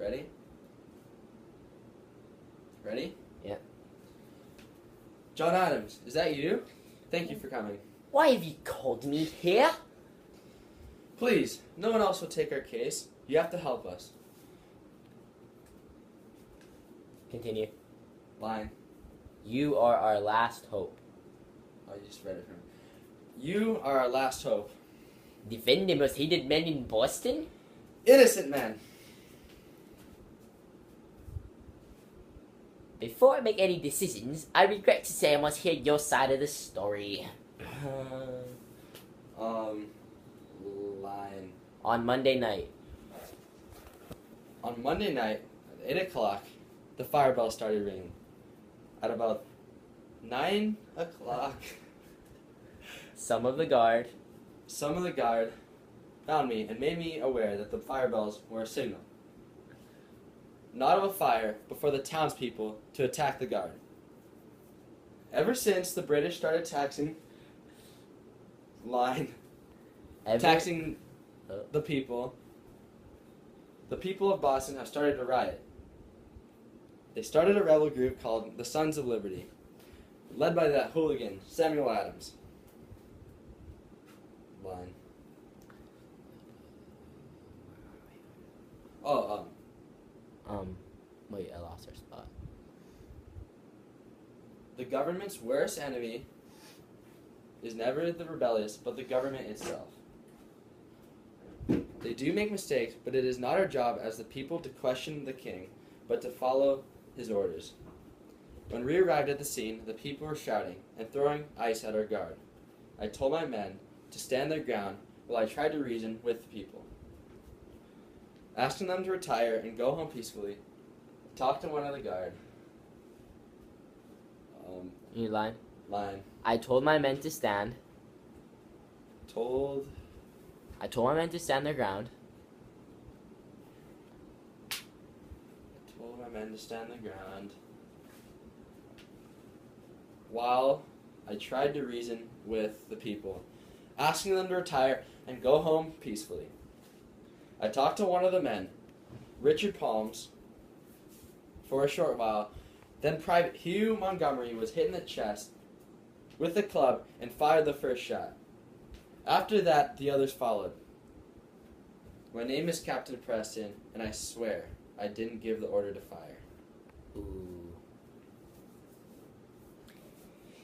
Ready? Ready? Yeah. John Adams, is that you? Thank you for coming. Why have you called me here? Please, no one else will take our case. You have to help us. Continue. Line. You are our last hope. Oh, you just read it from me. You are our last hope. Defend the most hated men in Boston? Innocent man. Before I make any decisions, I regret to say I must hear your side of the story. Line. On Monday night. On Monday night, at 8 o'clock, the fire bell started ringing. At about 9 o'clock, Some of the guard. some of the guard found me and made me aware that the fire bells were a signal. Not of a fire, but for the townspeople to attack the guard. Ever since the British started taxing the people of Boston have started to riot. They started a rebel group called the Sons of Liberty, led by that hooligan, Samuel Adams. Line. Wait, I lost our spot. The government's worst enemy is never the rebellious, but the government itself. They do make mistakes, but it is not our job as the people to question the king, but to follow his orders. When we arrived at the scene, the people were shouting and throwing ice at our guard. I told my men to stand their ground while I tried to reason with the people, asking them to retire and go home peacefully. Talked to one of the guard. You line? Line. I told my men to stand. Told my men to stand their ground. my men to stand their ground while I tried to reason with the people, asking them to retire and go home peacefully. I talked to one of the men, Richard Palms, for a short while. Then Private Hugh Montgomery was hit in the chest with a club and fired the first shot. After that, the others followed. My name is Captain Preston, and I swear I didn't give the order to fire. Ooh.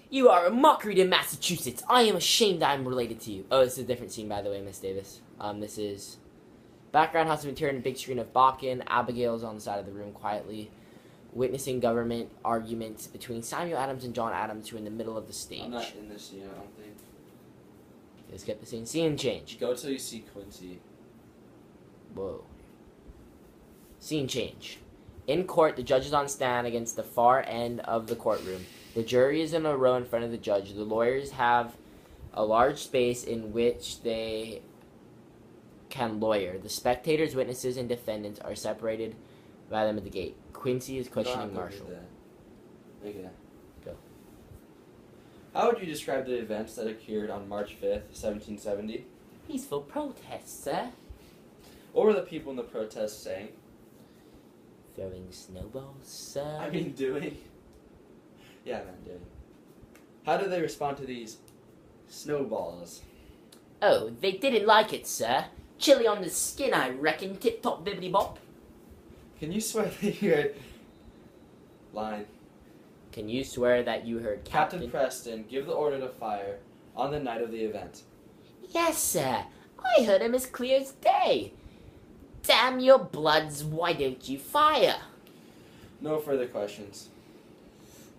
You are a mockery to Massachusetts. I am ashamed I'm related to you. Oh, this is a different scene, by the way, Miss Davis. This is background house of turned big screen of Bakken. Abigail's on the side of the room quietly, witnessing government arguments between Samuel Adams and John Adams, who are in the middle of the stage. I'm not in this scene, I don't think. Let's get the scene. Scene change. Go till you see Quincy. Whoa. Scene change. In court, the judge is on stand against the far end of the courtroom. The jury is in a row in front of the judge. The lawyers have a large space in which they can lawyer. The spectators, witnesses, and defendants are separated by them at the gate. Quincy is questioning Marshall. Okay. Go. How would you describe the events that occurred on March 5th, 1770? Peaceful protest, sir. What were the people in the protest saying? Throwing snowballs, sir. I mean, doing. Yeah, man, doing. How did they respond to these snowballs? Oh, they didn't like it, sir. Chilly on the skin, I reckon. Tip-top bibbidi-bop. Can you swear that you heard... Line. Can you swear that you heard Captain Preston give the order to fire on the night of the event? Yes, sir. I heard him as clear as day. Damn your bloods, why don't you fire? No further questions.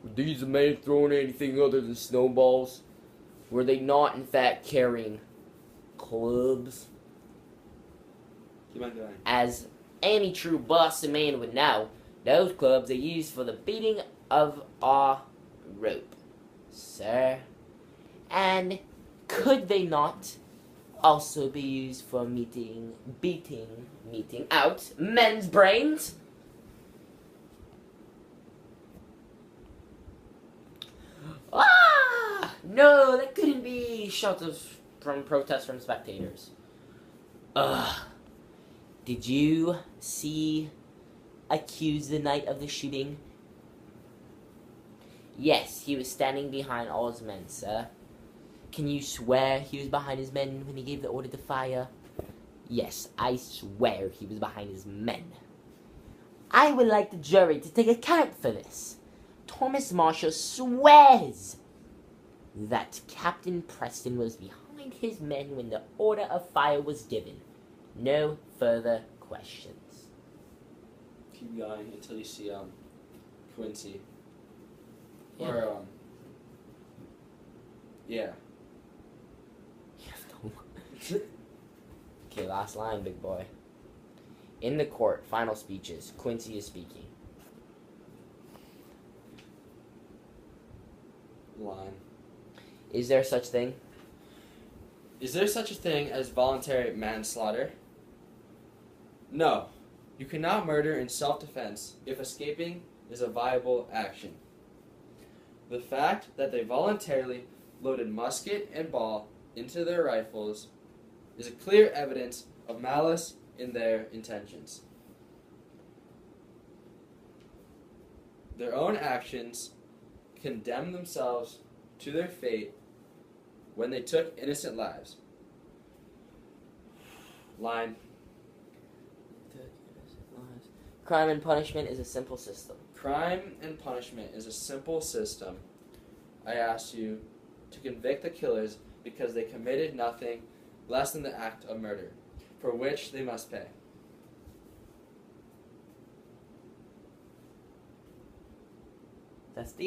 Were these men throwing anything other than snowballs? Were they not, in fact, carrying clubs? Keep on going. As any true Boston man would know, those clubs are used for the beating of a rope, sir. And could they not also be used for meeting out men's brains? Ah! No, that couldn't be shouts from protests from spectators. Did you see accused the night of the shooting? Yes, he was standing behind all his men, sir. Can you swear he was behind his men when he gave the order to fire? Yes, I swear he was behind his men. I would like the jury to take account for this. Thomas Marshall swears that Captain Preston was behind his men when the order of fire was given. No further questions. Keep going until you see Quincy. Yeah. Or yeah. Okay, last line, big boy. In the court, final speeches. Quincy is speaking. Line. Is there such thing? Is there such a thing as voluntary manslaughter? No. You cannot murder in self-defense if escaping is a viable action. The fact that they voluntarily loaded musket and ball into their rifles is a clear evidence of malice in their intentions. Their own actions condemned themselves to their fate when they took innocent lives. Line. Crime and punishment is a simple system. Crime and punishment is a simple system. I ask you to convict the killers because they committed nothing less than the act of murder, for which they must pay. That's the